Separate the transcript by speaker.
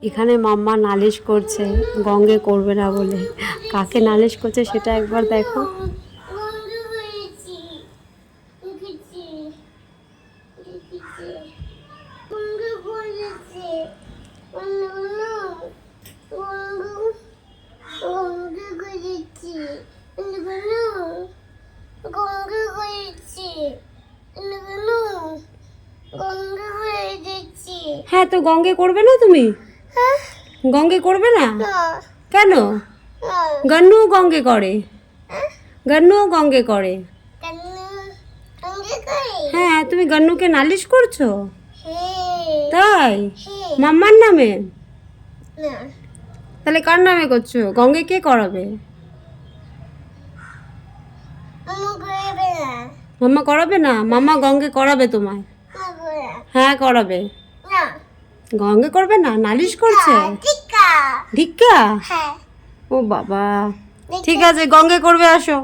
Speaker 1: এখানে মাম্মা নালিশ করছে গঙ্গে করবে না বলে। কাকে নালিশ করছে সেটা একবার দেখো। হ্যাঁ, তো গঙ্গে করবে না তুমি? গঙ্গে করবে না কেন? গন্নু গঙ্গে করে, গন্নু গঙ্গে করে। হ্যাঁ, তুমি গন্নুকে নালিশ করছো? তাই? মাম্মার নামে? তাহলে কার নামে করছো? গঙ্গে কে করাবে? মাম্মা করাবে না? মাম্মা গঙ্গে করাবে তোমায়। হ্যাঁ করাবে। গঙ্গে করবে না, নালিশ করছে। ধিক্কা? ও বাবা, ঠিক আছে গঙ্গে করবে, আসো।